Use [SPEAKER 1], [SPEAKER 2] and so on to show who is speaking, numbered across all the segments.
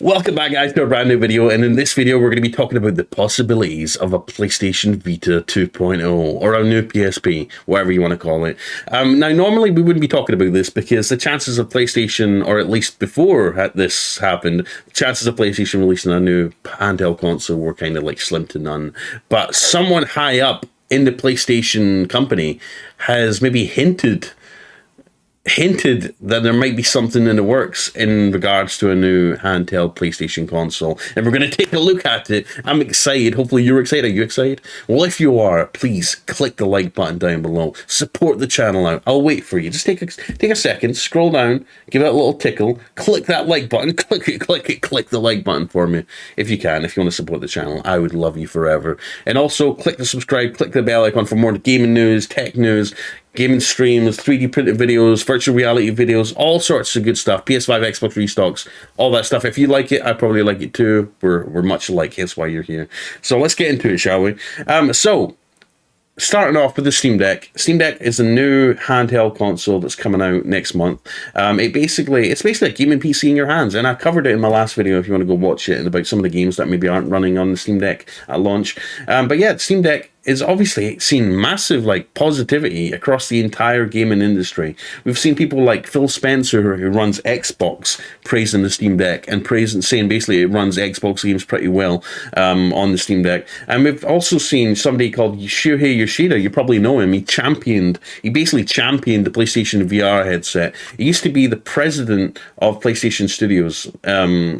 [SPEAKER 1] Welcome back, guys, to a brand new video, and in this video we're going to be talking about the possibilities of a PlayStation Vita 2.0 or a new PSP, whatever you want to call it. Now, normally we wouldn't be talking about this because the chances of PlayStation, or at least before this happened, the chances of PlayStation releasing a new handheld console were kind of like slim to none. But someone high up in the PlayStation company has maybe hinted that there might be something in the works in regards to a new handheld PlayStation console, and we're going to take a look at it. I'm excited. Hopefully you're excited. Are you excited? Well, if you are, please click the like button down below. Support the channel out. I'll wait for you. Just take a second, scroll down, give it a little tickle, click that like button, click the like button for me if you can. If you want to support the channel, I would love you forever. And also click the subscribe, click the bell icon for more gaming news, tech news, gaming streams, 3D printed videos, virtual reality videos, all sorts of good stuff. PS5, Xbox restocks, all that stuff. If you like it, I probably like it too. We're much alike, hence why you're here. So let's get into it, shall we? Starting off with the Steam Deck. Steam Deck is a new handheld console that's coming out next month. It's basically a gaming PC in your hands, and I covered it in my last video if you want to go watch it, and about some of the games that maybe aren't running on the Steam Deck at launch. But yeah, the Steam Deck is obviously seen massive positivity across the entire gaming industry. We've seen people like Phil Spencer, who runs Xbox, praising the Steam Deck and saying basically it runs Xbox games pretty well on the Steam Deck. And we've also seen somebody called Shuhei Yoshida. You probably know him. He basically championed the PlayStation VR headset. He used to be the president of PlayStation Studios.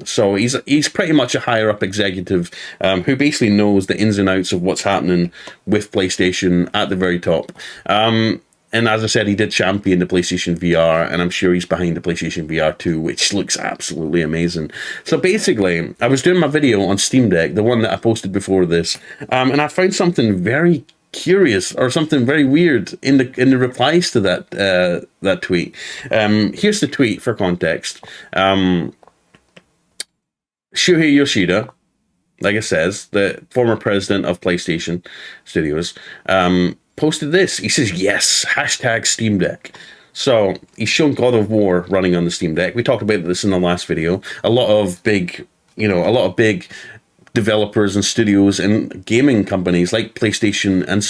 [SPEAKER 1] So he's pretty much a higher up executive who basically knows the ins and outs of what's happening with PlayStation at the very top. And as I said, he did champion the PlayStation VR, and I'm sure he's behind the PlayStation VR 2, which looks absolutely amazing. So basically, I was doing my video on Steam Deck, the one that I posted before this, and I found something very curious, or something very weird in the replies to that tweet. Here's the tweet for context. Shuhei Yoshida, like it says, the former president of PlayStation Studios, posted this. He says, yes, hashtag Steam Deck. So he's shown God of War running on the Steam Deck. We talked about this in the last video. A lot of big developers and studios and gaming companies like PlayStation and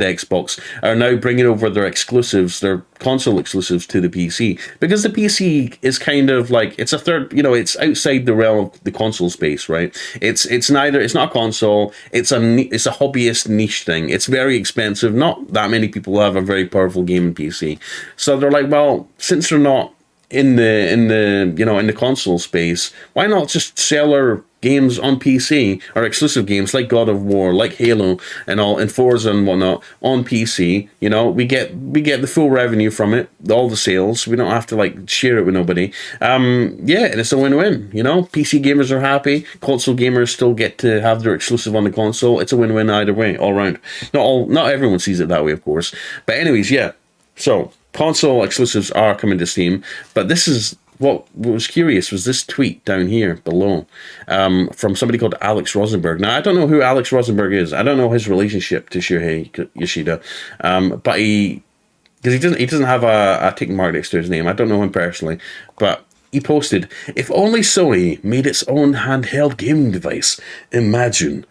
[SPEAKER 1] Xbox are now bringing over their exclusives, their console exclusives, to the PC, because the PC is kind of like, it's a third, it's outside the realm of the console space, right? It's not a console, it's a hobbyist niche thing. It's very expensive. Not that many people have a very powerful gaming PC, so they're like, well, since they're not in the console space, why not just sell our games on PC, or exclusive games like God of War, like Halo and Forza and whatnot on PC? We get the full revenue from it, all the sales. We don't have to share it with nobody. And it's a win-win. PC gamers are happy, console gamers still get to have their exclusive on the console. It's a win-win either way, all round. Not everyone sees it that way, of course. But anyways, yeah. So console exclusives are coming to Steam, but this is what was curious was this tweet down here below from somebody called Alex Rosenberg. Now, I don't know who Alex Rosenberg is. I don't know his relationship to Shuhei Yoshida, but because he doesn't have a tick mark next to his name. I don't know him personally, but he posted, "If only Sony made its own handheld gaming device. Imagine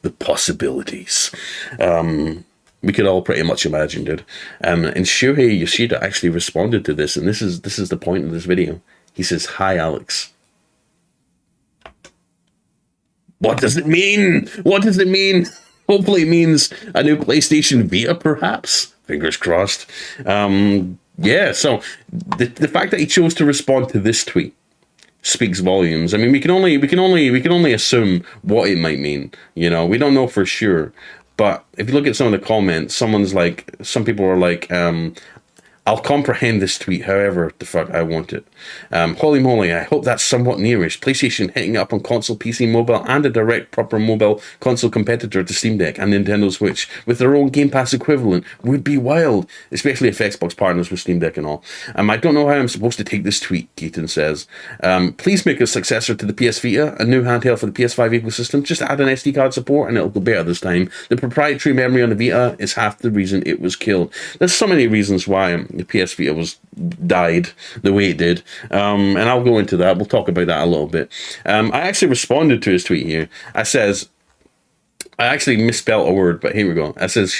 [SPEAKER 1] the possibilities." We could all pretty much imagine, dude. And Shuhei Yoshida actually responded to this, and this is the point of this video. He says, "Hi, Alex." What does it mean? What does it mean? Hopefully it means a new PlayStation Vita, perhaps. Fingers crossed. Yeah, so the fact that he chose to respond to this tweet speaks volumes. I mean, we can only assume what it might mean. We don't know for sure. But if you look at some of the comments, some people are like, "I'll comprehend this tweet however the fuck I want it. Holy moly, I hope that's somewhat nearish. PlayStation hitting up on console, PC, mobile, and a direct proper mobile console competitor to Steam Deck and Nintendo Switch with their own Game Pass equivalent would be wild, especially if Xbox partners with Steam Deck and all. I don't know how I'm supposed to take this tweet," Keaton says. "Please make a successor to the PS Vita, a new handheld for the PS5 ecosystem. Just add an SD card support and it'll go better this time. The proprietary memory on the Vita is half the reason it was killed." There's so many reasons why the PS Vita died the way it did. And I'll go into that. We'll talk about that a little bit. I actually responded to his tweet here. I actually misspelled a word, but here we go. It says,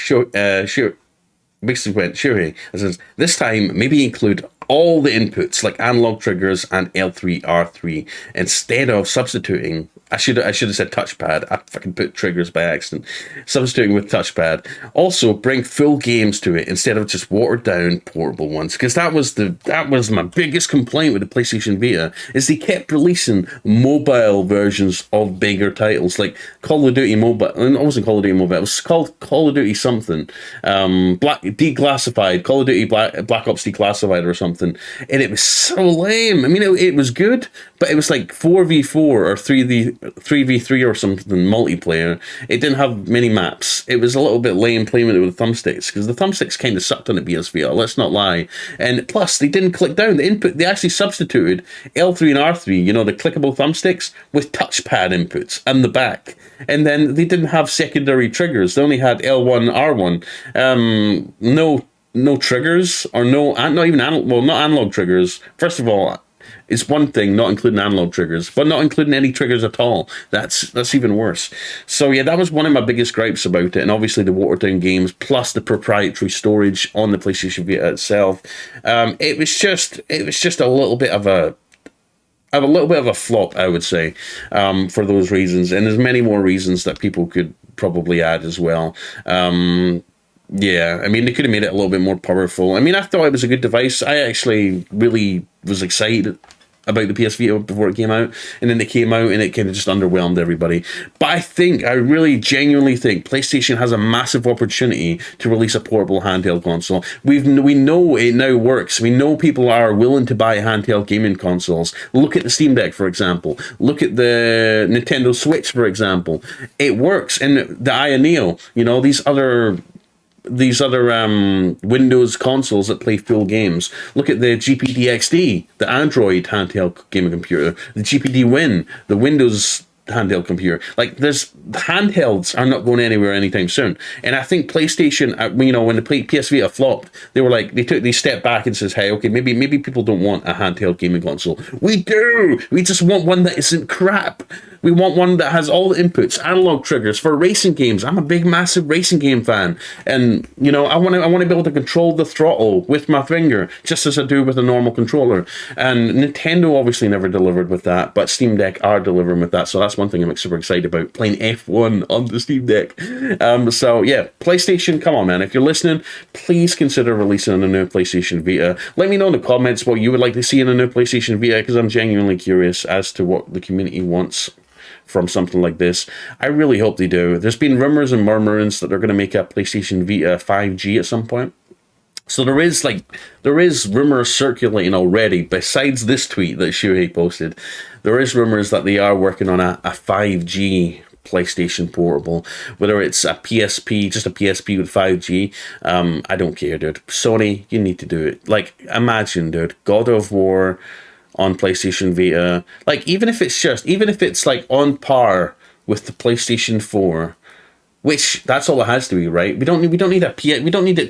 [SPEAKER 1] basically went, Shuhei. It says, this time, maybe include all the inputs like analog triggers and L3, R3 instead of substituting. I should have said touchpad. I fucking put triggers by accident. Substituting with touchpad. Also, bring full games to it instead of just watered down portable ones. Because that was my biggest complaint with the PlayStation Vita, is they kept releasing mobile versions of bigger titles like Call of Duty Mobile. It wasn't Call of Duty Mobile. It was called Call of Duty something. Declassified. Call of Duty Black Ops Declassified or something. And it was so lame. I mean, it was good, but it was like 4v4 or 3v3 or something multiplayer. It didn't have many maps. It was a little bit lame playing with it with the thumbsticks, because the thumbsticks kind of sucked on the PS Vita, let's not lie. And plus, they didn't click down the input. They actually substituted L3 and R3, the clickable thumbsticks, with touchpad inputs and the back. And then they didn't have secondary triggers. They only had L1, R1. No triggers, or not even not analog triggers. First of all, it's one thing not including analog triggers, but not including any triggers at all. That's even worse. So yeah, that was one of my biggest gripes about it, and obviously the watered down games plus the proprietary storage on the PlayStation Vita itself. It was just a little bit of a flop, I would say, for those reasons, and there's many more reasons that people could probably add as well. Yeah, I mean, they could have made it a little bit more powerful. I mean, I thought it was a good device. I actually really was excited about the PS Vita before it came out, and then it came out and it kind of just underwhelmed everybody. But I really genuinely think PlayStation has a massive opportunity to release a portable handheld console. We know it now works. We know people are willing to buy handheld gaming consoles. Look at the Steam Deck, for example. Look at the Nintendo Switch, for example. It works. And the Aya Neo, these other Windows consoles that play full games. Look at the GPD XD, the Android handheld gaming computer, the GPD Win, the Windows handheld computer. Like, handhelds are not going anywhere anytime soon. And I think PlayStation, when the PS Vita flopped, they stepped back and says, hey, okay, maybe people don't want a handheld gaming console. We do! We just want one that isn't crap. We want one that has all the inputs, analog triggers for racing games. I'm a big, massive racing game fan. And, I want to be able to control the throttle with my finger, just as I do with a normal controller. And Nintendo obviously never delivered with that, but Steam Deck are delivering with that. So that's one thing I'm super excited about, playing F1 on the Steam Deck. So yeah, PlayStation, come on, man. If you're listening, please consider releasing a new PlayStation Vita. Let me know in the comments what you would like to see in a new PlayStation Vita, because I'm genuinely curious as to what the community wants from something like this. I really hope they do. There's been rumors and murmurings that they're going to make a PlayStation Vita 5G at some point. So there is rumors circulating already, besides this tweet that Shuhei posted. There is rumors that they are working on a 5G PlayStation Portable, whether it's a PSP, just a PSP with 5G. I don't care, dude. Sony, you need to do it. Like, imagine, dude, God of War on PlayStation Vita. Like, even if it's like on par with the PlayStation 4, which that's all it has to be, right? We don't need it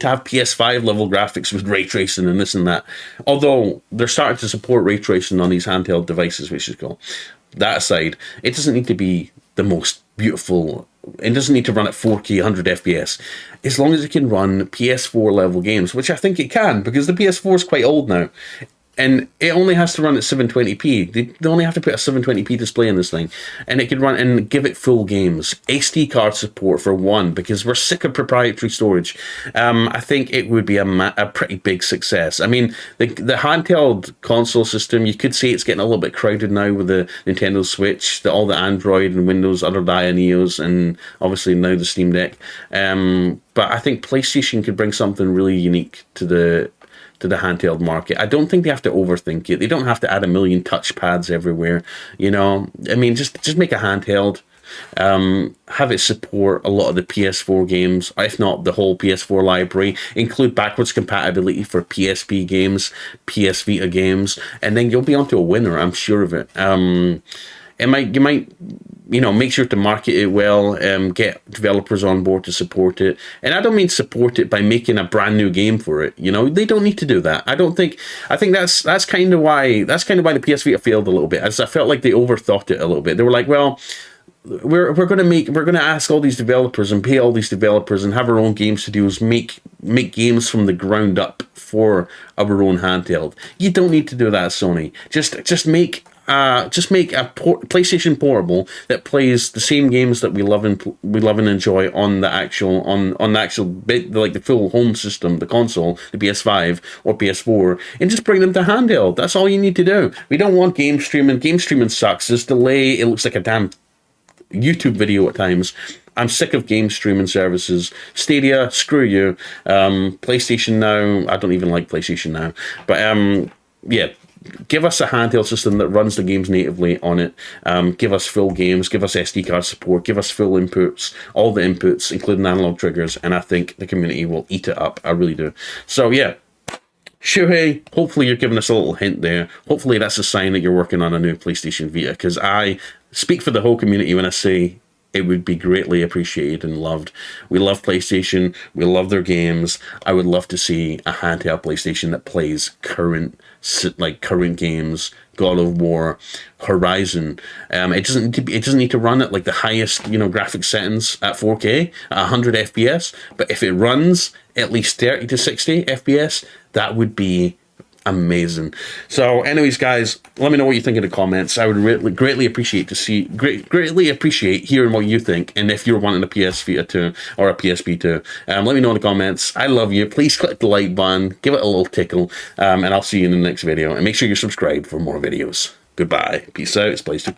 [SPEAKER 1] to have PS5 level graphics with ray tracing and this and that. Although they're starting to support ray tracing on these handheld devices, which is cool. That aside, it doesn't need to be the most beautiful. It doesn't need to run at 4K 100 FPS. As long as it can run PS4 level games, which I think it can, because the PS4 is quite old now. And it only has to run at 720p. They only have to put a 720p display in this thing. And it can run and give it full games. SD card support for one, because we're sick of proprietary storage. I think it would be a pretty big success. I mean, the handheld console system, you could say it's getting a little bit crowded now with the Nintendo Switch, all the Android and Windows, other Aya Neos, and obviously now the Steam Deck. But I think PlayStation could bring something really unique to the handheld market. I don't think they have to overthink it. They don't have to add a million touchpads everywhere. I mean, just make a handheld. Have it support a lot of the PS4 games, if not the whole PS4 library. Include backwards compatibility for PSP games, PS Vita games, and then you'll be onto a winner. I'm sure of it. You might you know, make sure to market it well, get developers on board to support it. And I don't mean support it by making a brand new game for it. You know, they don't need to do that. I think that's kind of why the PS Vita failed a little bit, as I felt like they overthought it a little bit. They were like, well, we're gonna ask all these developers and pay all these developers and have our own game studios make games from the ground up for our own handheld. You don't need to do that, Sony. Just make a PlayStation Portable that plays the same games that we love and enjoy on the actual bit, like the full home system, the console, the PS5 or PS4, and just bring them to handheld. That's all you need to do. We don't want game streaming. Game streaming sucks. There's delay. It looks like a damn YouTube video at times. I'm sick of game streaming services. Stadia, screw you. PlayStation Now, I don't even like PlayStation Now. But yeah, give us a handheld system that runs the games natively on it. Give us full games, give us SD card support, give us full inputs, all the inputs, including analog triggers, and I think the community will eat it up. I really do. So yeah, Shuhei, hopefully you're giving us a little hint there. Hopefully that's a sign that you're working on a new PlayStation Vita, because I speak for the whole community when I say it would be greatly appreciated and loved. We love PlayStation. We love their games. I would love to see a handheld PlayStation that plays current games, God of War, Horizon. It doesn't need to run at like the highest, you know, graphic settings at 4K at 100 FPS. But if it runs at least 30 to 60 FPS, that would be amazing. So anyways, guys, let me know what you think in the comments. I would greatly appreciate hearing what you think, and if you're wanting a PS Vita 2 or a PSP 2, let me know in the comments. I love you. Please click the like button, give it a little tickle, and I'll see you in the next video, and make sure you're subscribed for more videos. Goodbye. Peace out. It's Blaze.